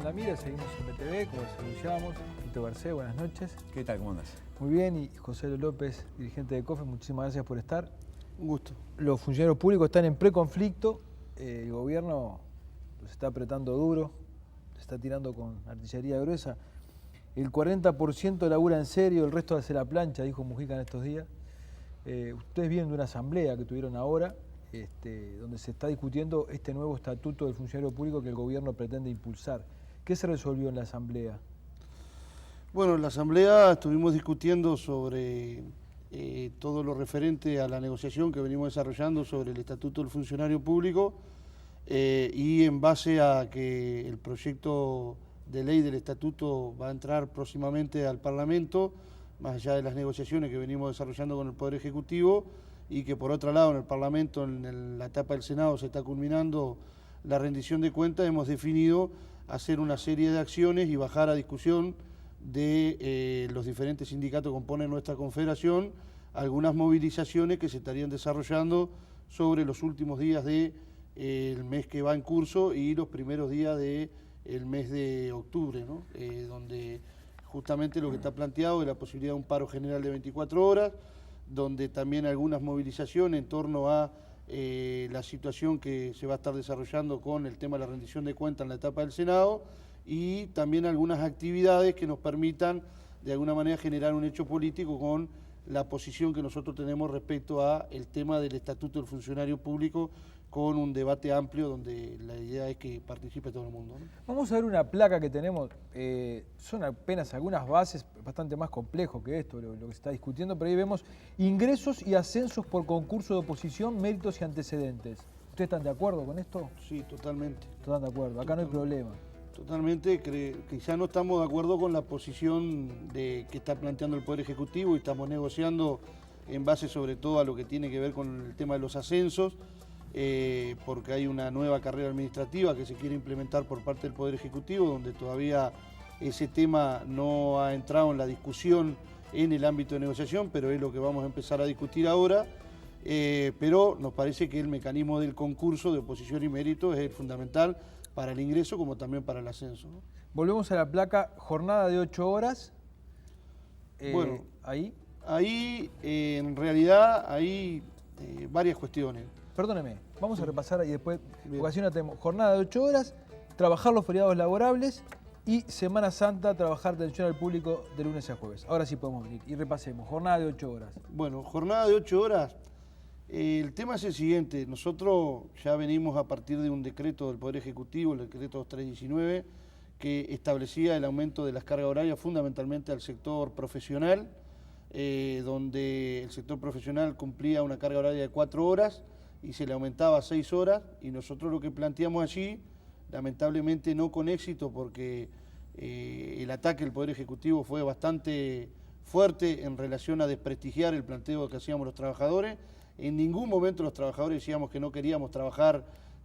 la mira, seguimos en BTV, como les anunciábamos. Tito Garcés, buenas noches. ¿Qué tal? ¿Cómo andas? Muy bien, y José López, dirigente de COFE, muchísimas gracias por estar. Un gusto. Los funcionarios públicos están en preconflicto, el gobierno los está apretando duro, se está tirando con artillería gruesa. El 40% labura en serio, el resto hace la plancha, dijo Mujica en estos días. Ustedes vienen de una asamblea que tuvieron ahora, donde se está discutiendo este nuevo estatuto del funcionario público que el gobierno pretende impulsar. ¿Qué se resolvió en la asamblea? Bueno, en la asamblea estuvimos discutiendo sobre todo lo referente a la negociación que venimos desarrollando sobre el estatuto del funcionario público y en base a que el proyecto de ley del estatuto va a entrar próximamente al Parlamento, más allá de las negociaciones que venimos desarrollando con el Poder Ejecutivo, y que por otro lado en el Parlamento, en la etapa del Senado, se está culminando la rendición de cuentas, hemos definido hacer una serie de acciones y bajar a discusión de los diferentes sindicatos que componen nuestra confederación, algunas movilizaciones que se estarían desarrollando sobre los últimos días del mes que va en curso y los primeros días del mes de octubre, ¿no? Donde justamente lo que está planteado es la posibilidad de un paro general de 24 horas, donde también algunas movilizaciones en torno a la situación que se va a estar desarrollando con el tema de la rendición de cuentas en la etapa del Senado y también algunas actividades que nos permitan de alguna manera generar un hecho político con la posición que nosotros tenemos respecto a el tema del estatuto del funcionario público, con un debate amplio donde la idea es que participe todo el mundo, ¿no? Vamos a ver una placa que tenemos, son apenas algunas bases, bastante más complejo que esto, lo que se está discutiendo, pero ahí vemos ingresos y ascensos por concurso de oposición, méritos y antecedentes. ¿Ustedes están de acuerdo con esto? Sí, totalmente. Están de acuerdo, acá no hay problema. Totalmente, quizá no estamos de acuerdo con la posición que está planteando el Poder Ejecutivo y estamos negociando en base sobre todo a lo que tiene que ver con el tema de los ascensos, porque hay una nueva carrera administrativa que se quiere implementar por parte del Poder Ejecutivo, donde todavía ese tema no ha entrado en la discusión en el ámbito de negociación, pero es lo que vamos a empezar a discutir ahora. Pero nos parece que el mecanismo del concurso de oposición y mérito es el fundamental para el ingreso como también para el ascenso, ¿no? Volvemos a la placa, jornada de 8 horas. Bueno, ahí en realidad hay varias cuestiones. Perdóneme, vamos a repasar y después, porque así no tenemos jornada de 8 horas, trabajar los feriados laborables y Semana Santa, trabajar atención al público de lunes a jueves. Ahora sí podemos venir y repasemos, jornada de 8 horas. Bueno, jornada de 8 horas. El tema es el siguiente, nosotros ya venimos a partir de un decreto del Poder Ejecutivo, el decreto 319, que establecía el aumento de las cargas horarias fundamentalmente al sector profesional, donde el sector profesional cumplía una carga horaria de 4 horas y se le aumentaba a 6 horas, y nosotros lo que planteamos allí, lamentablemente no con éxito, porque el ataque del Poder Ejecutivo fue bastante fuerte en relación a desprestigiar el planteo que hacíamos los trabajadores. En ningún momento los trabajadores decíamos que no queríamos trabajar,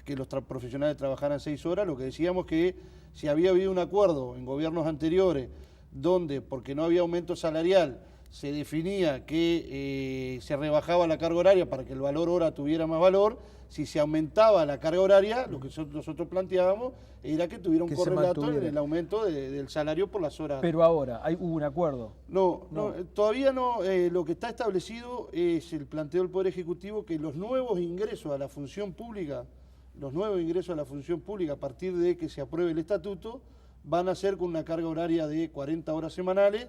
que los profesionales trabajaran 6 horas, lo que decíamos que si había habido un acuerdo en gobiernos anteriores donde, porque no había aumento salarial, se definía que se rebajaba la carga horaria para que el valor hora tuviera más valor, si se aumentaba la carga horaria, lo que nosotros planteábamos era que tuviera un correlato en el aumento del salario por las horas. Pero ahora, ¿hubo un acuerdo? No, todavía no. Lo que está establecido es el planteo del Poder Ejecutivo que los nuevos ingresos a la función pública, a partir de que se apruebe el estatuto, van a ser con una carga horaria de 40 horas semanales,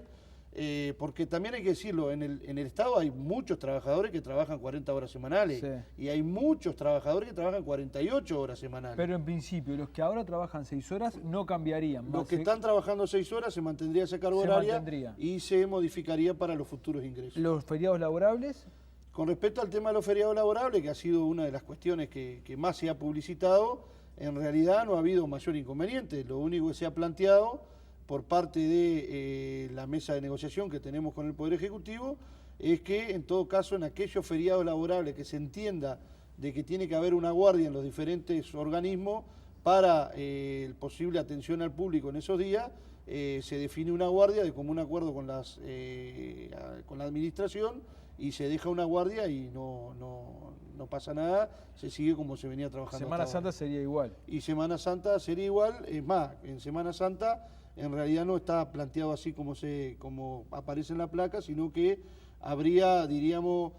porque también hay que decirlo, en el Estado hay muchos trabajadores que trabajan 40 horas semanales, sí, y hay muchos trabajadores que trabajan 48 horas semanales. Pero en principio, los que ahora trabajan 6 horas no cambiarían. Los que están trabajando 6 horas se mantendría esa carga horaria y se modificaría para los futuros ingresos. ¿Los feriados laborables? Con respecto al tema de los feriados laborables, que ha sido una de las cuestiones que más se ha publicitado, en realidad no ha habido mayor inconveniente. Lo único que se ha planteado por parte de la mesa de negociación que tenemos con el Poder Ejecutivo es que en todo caso en aquellos feriados laborables que se entienda de que tiene que haber una guardia en los diferentes organismos para posible atención al público en esos días, se define una guardia de común acuerdo con la administración y se deja una guardia y no no pasa nada, se sigue como se venía trabajando. Semana Santa sería igual. Y Semana Santa sería igual, es más, en Semana Santa en realidad no está planteado así como aparece en la placa, sino que habría, diríamos,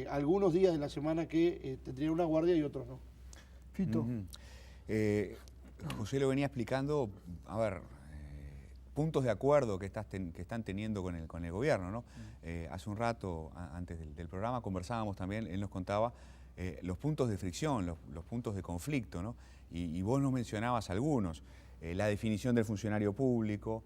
algunos días de la semana que tendrían una guardia y otros no. Fito. José lo venía explicando, a ver, puntos de acuerdo que están teniendo con el gobierno, ¿no? Hace un rato, antes del programa, conversábamos también, él nos contaba los puntos de fricción, los puntos de conflicto, ¿no? Y vos nos mencionabas algunos, la definición del funcionario público,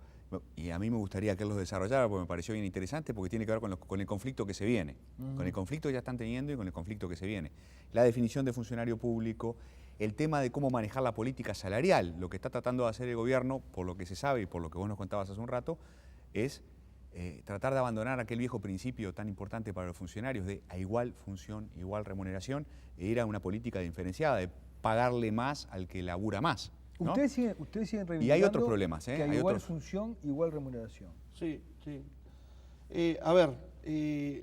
y a mí me gustaría que él los desarrollara porque me pareció bien interesante, porque tiene que ver con el conflicto que se viene, con el conflicto que ya están teniendo y con el conflicto que se viene. La definición de funcionario público, el tema de cómo manejar la política salarial, lo que está tratando de hacer el gobierno, por lo que se sabe y por lo que vos nos contabas hace un rato, es tratar de abandonar aquel viejo principio tan importante para los funcionarios de a igual función, igual remuneración, e ir a una política diferenciada, de pagarle más al que labura más, ¿no? Ustedes siguen reivindicando y hay otros problemas, que hay igual función, igual remuneración. Sí, sí.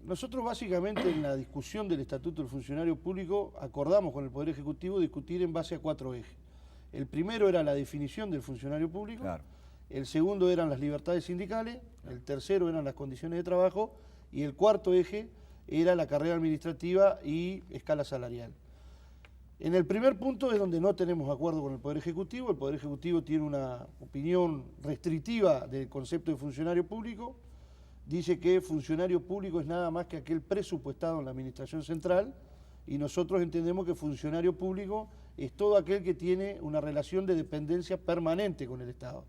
Nosotros básicamente en la discusión del Estatuto del Funcionario Público acordamos con el Poder Ejecutivo discutir en base a 4 ejes. El primero era la definición del funcionario público, Claro. El segundo eran las libertades sindicales, el tercero eran las condiciones de trabajo y el cuarto eje era la carrera administrativa y escala salarial. En el primer punto es donde no tenemos acuerdo con el Poder Ejecutivo. El Poder Ejecutivo tiene una opinión restrictiva del concepto de funcionario público. Dice que funcionario público es nada más que aquel presupuestado en la Administración Central y nosotros entendemos que funcionario público es todo aquel que tiene una relación de dependencia permanente con el Estado.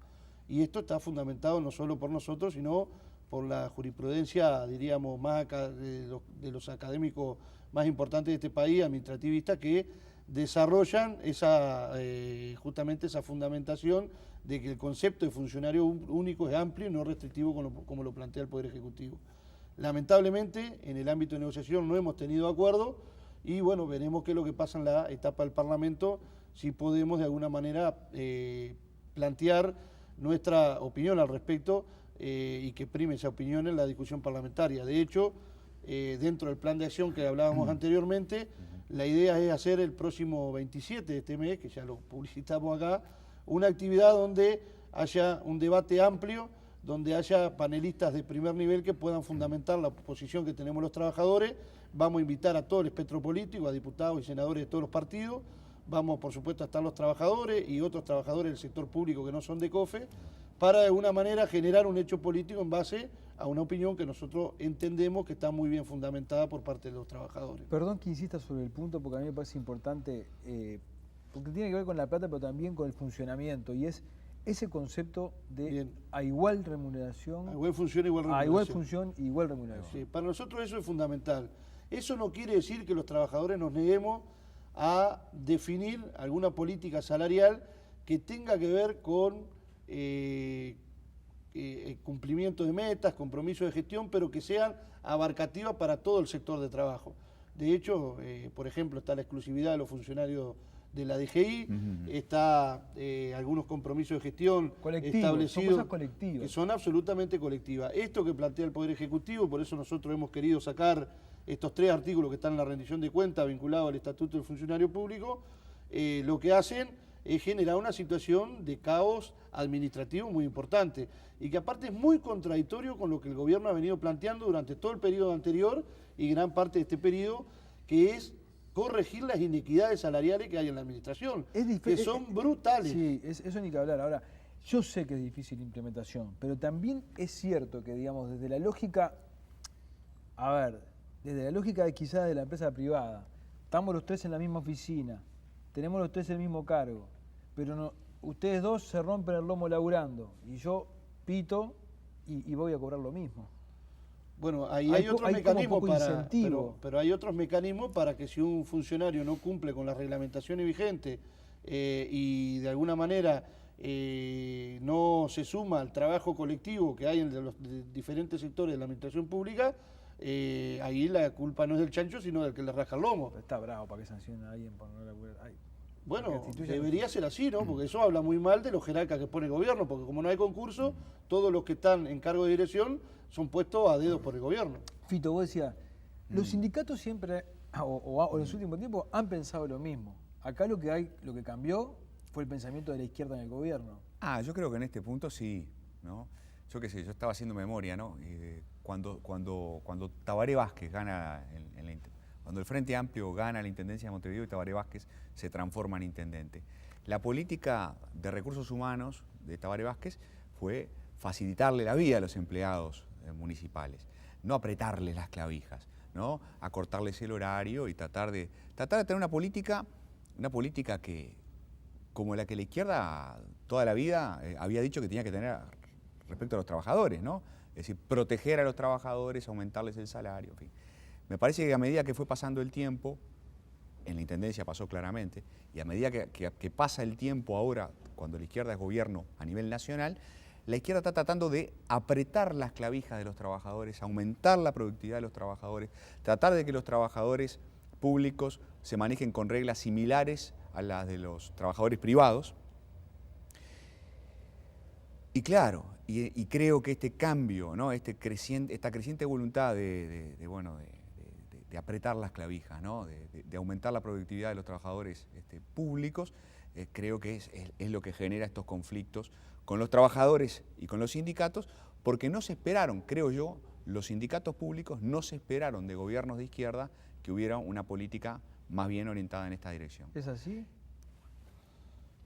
Y esto está fundamentado no solo por nosotros, sino por la jurisprudencia, diríamos, de los académicos más importantes de este país, administrativistas, que desarrollan justamente esa fundamentación de que el concepto de funcionario único es amplio y no restrictivo como lo plantea el Poder Ejecutivo. Lamentablemente, en el ámbito de negociación no hemos tenido acuerdo y bueno, veremos qué es lo que pasa en la etapa del Parlamento, si podemos de alguna manera plantear nuestra opinión al respecto y que prime esa opinión en la discusión parlamentaria. De hecho, dentro del plan de acción que hablábamos anteriormente, la idea es hacer el próximo 27 de este mes, que ya lo publicitamos acá, una actividad donde haya un debate amplio, donde haya panelistas de primer nivel que puedan fundamentar la posición que tenemos los trabajadores. Vamos a invitar a todo el espectro político, a diputados y senadores de todos los partidos. Vamos, por supuesto, a estar los trabajadores y otros trabajadores del sector público que no son de COFE, para de alguna manera generar un hecho político en base a una opinión que nosotros entendemos que está muy bien fundamentada por parte de los trabajadores. Perdón que insista sobre el punto porque a mí me parece importante, porque tiene que ver con la plata pero también con el funcionamiento, y es ese concepto de a igual remuneración. A igual función, igual remuneración. A igual función, igual remuneración. Sí, para nosotros eso es fundamental. Eso no quiere decir que los trabajadores nos neguemos a definir alguna política salarial que tenga que ver con cumplimiento de metas, compromisos de gestión, pero que sean abarcativas para todo el sector de trabajo. De hecho, por ejemplo, está la exclusividad de los funcionarios de la DGI, está algunos compromisos de gestión establecidos, son cosas colectivas, que son absolutamente colectivas. Esto que plantea el Poder Ejecutivo, por eso nosotros hemos querido sacar estos 3 artículos que están en la rendición de cuentas vinculados al Estatuto del Funcionario Público, lo que hacen es generar una situación de caos administrativo muy importante y que aparte es muy contradictorio con lo que el gobierno ha venido planteando durante todo el periodo anterior y gran parte de este periodo, que es corregir las inequidades salariales que hay en la administración, que son brutales. Sí, eso ni que hablar. Ahora, yo sé que es difícil la implementación, pero también es cierto que, digamos, desde la lógica, desde la lógica de quizás de la empresa privada, estamos los 3 en la misma oficina, tenemos los 3 el mismo cargo, pero no, ustedes 2 se rompen el lomo laburando y yo pito y voy a cobrar lo mismo. Bueno, ahí hay otros mecanismos pero hay otros mecanismos para que si un funcionario no cumple con las reglamentaciones vigentes y de alguna manera no se suma al trabajo colectivo que hay en los diferentes sectores de la administración pública, ahí la culpa no es del chancho, sino del que le rasca el lomo. Está bravo para que sancione a alguien por no laburar. Bueno, debería ser así, ¿no? Porque eso habla muy mal de los jerarcas que pone el gobierno, porque como no hay concurso, todos los que están en cargo de dirección son puestos a dedos por el gobierno. Fito, vos decías, los sindicatos siempre o en los últimos tiempos han pensado lo mismo. Acá lo que cambió fue el pensamiento de la izquierda en el gobierno. Yo creo que en este punto sí, ¿no? Yo qué sé, yo estaba haciendo memoria, ¿no? Cuando Tabaré Vázquez gana cuando el Frente Amplio gana la Intendencia de Montevideo y Tabaré Vázquez se transforma en intendente. La política de recursos humanos de Tabaré Vázquez fue facilitarle la vida a los empleados municipales, no apretarles las clavijas, ¿no? Acortarles el horario y tratar de tener una política que, como la que la izquierda toda la vida había dicho que tenía que tener respecto a los trabajadores, ¿no? Es decir, proteger a los trabajadores, aumentarles el salario, en fin. Me parece que a medida que fue pasando el tiempo, en la Intendencia pasó claramente, y a medida que pasa el tiempo ahora, cuando la izquierda es gobierno a nivel nacional, la izquierda está tratando de apretar las clavijas de los trabajadores, aumentar la productividad de los trabajadores, tratar de que los trabajadores públicos se manejen con reglas similares a las de los trabajadores privados. Y claro, y creo que este cambio, ¿no? Esta creciente voluntad de apretar las clavijas, ¿no? de aumentar la productividad de los trabajadores públicos, creo que es lo que genera estos conflictos con los trabajadores y con los sindicatos, porque no se esperaron, creo yo, los sindicatos públicos no se esperaron de gobiernos de izquierda que hubiera una política más bien orientada en esta dirección. ¿Es así?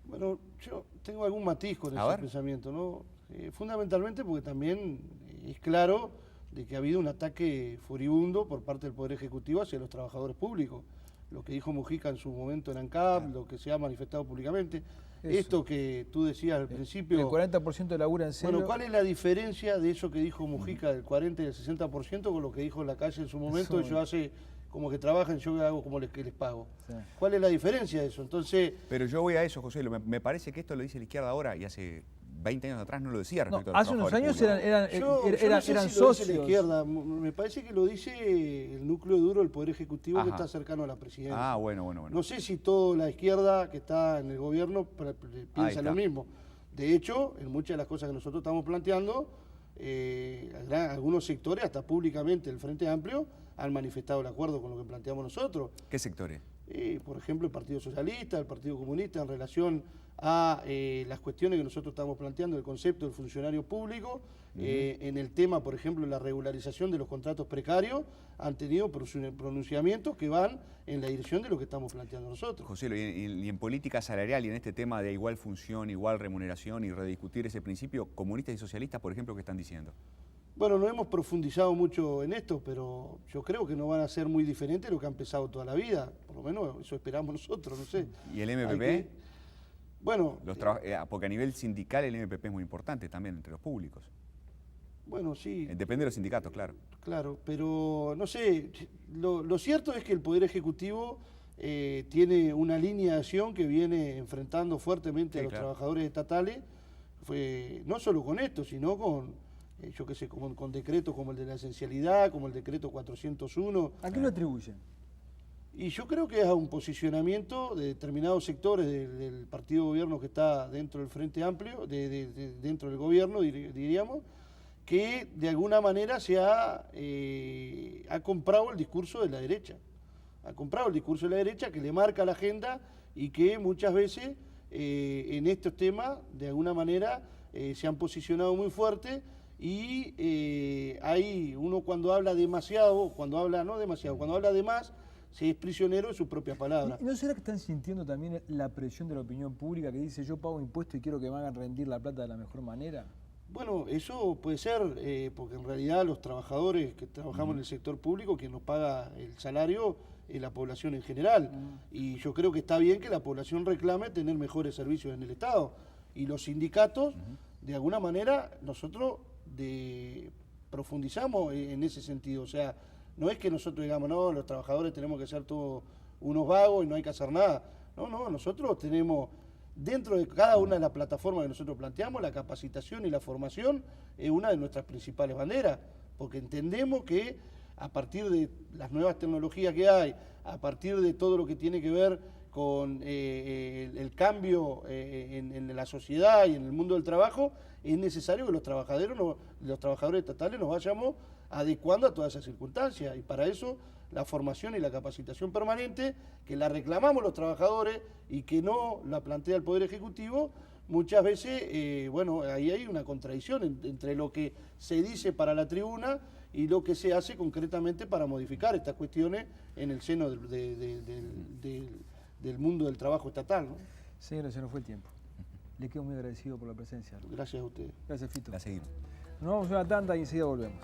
Bueno, yo tengo algún matiz con ese pensamiento, ¿no? Fundamentalmente porque también es claro de que ha habido un ataque furibundo por parte del Poder Ejecutivo hacia los trabajadores públicos. Lo que dijo Mujica en su momento en ANCAP, lo que se ha manifestado públicamente. Eso. Esto que tú decías al principio... El 40% labura en serio. Bueno, ¿cuál es la diferencia de eso que dijo Mujica, del 40 y del 60%, con lo que dijo en la calle en su momento? Yo hace como que trabajan, yo hago como que les pago. Sí. ¿Cuál es la diferencia de eso? Entonces... Pero yo voy a eso, José. Me parece que esto lo dice la izquierda ahora y hace 20 años atrás no lo decía respecto a los hace unos años eran socios. Lo dice la izquierda. Me parece que lo dice el núcleo duro del Poder Ejecutivo. Ajá. Que está cercano a la presidencia. Bueno. No sé si toda la izquierda que está en el gobierno piensa lo mismo. De hecho, en muchas de las cosas que nosotros estamos planteando, algunos sectores, hasta públicamente el Frente Amplio, han manifestado el acuerdo con lo que planteamos nosotros. ¿Qué sectores? Por ejemplo, el Partido Socialista, el Partido Comunista, en relación a las cuestiones que nosotros estamos planteando, el concepto del funcionario público, en el tema, por ejemplo, la regularización de los contratos precarios, han tenido pronunciamientos que van en la dirección de lo que estamos planteando nosotros. José, y en política salarial y en este tema de igual función, igual remuneración y rediscutir ese principio, comunistas y socialistas, por ejemplo, ¿qué están diciendo? Bueno, no hemos profundizado mucho en esto, pero yo creo que no van a ser muy diferentes de lo que han empezado toda la vida. Por lo menos eso esperamos nosotros, no sé. ¿Y el MPP? Bueno... porque a nivel sindical el MPP es muy importante también entre los públicos. Bueno, sí. Depende de los sindicatos, claro. Claro, pero no sé, lo cierto es que el Poder Ejecutivo tiene una línea de acción que viene enfrentando fuertemente a los trabajadores estatales, no solo con esto, sino con... yo qué sé, con decretos como el de la esencialidad, como el decreto 401. ¿A qué lo atribuyen? Y yo creo que es a un posicionamiento de determinados sectores del partido de gobierno que está dentro del Frente Amplio, dentro del gobierno, diríamos, que de alguna manera ha comprado el discurso de la derecha. Ha comprado el discurso de la derecha que le marca la agenda y que muchas veces en estos temas, de alguna manera, se han posicionado muy fuerte. Y ahí uno cuando habla demasiado, cuando habla de más, se es prisionero de sus propias palabras. ¿No será que están sintiendo también la presión de la opinión pública que dice yo pago impuestos y quiero que me hagan rendir la plata de la mejor manera? Bueno, eso puede ser, porque en realidad los trabajadores que trabajamos en el sector público, quien nos paga el salario es la población en general. Y yo creo que está bien que la población reclame tener mejores servicios en el Estado. Y los sindicatos, de alguna manera, nosotros profundizamos en ese sentido. O sea, no es que nosotros digamos, no, los trabajadores tenemos que ser todos unos vagos y no hay que hacer nada. No, nosotros tenemos, dentro de cada una de las plataformas que nosotros planteamos, la capacitación y la formación es una de nuestras principales banderas, porque entendemos que a partir de las nuevas tecnologías que hay, a partir de todo lo que tiene que ver con el cambio en la sociedad y en el mundo del trabajo, es necesario que los trabajadores estatales nos vayamos adecuando a todas esas circunstancias. Y para eso la formación y la capacitación permanente, que la reclamamos los trabajadores y que no la plantea el Poder Ejecutivo. Muchas veces, bueno, ahí hay una contradicción entre lo que se dice para la tribuna y lo que se hace concretamente para modificar estas cuestiones en el seno del mundo del trabajo estatal, ¿no? Señora, se nos fue el tiempo. Le quedo muy agradecido por la presencia. Gracias a ustedes. Gracias, Fito. La seguimos. Nos vamos a una tanda y enseguida volvemos.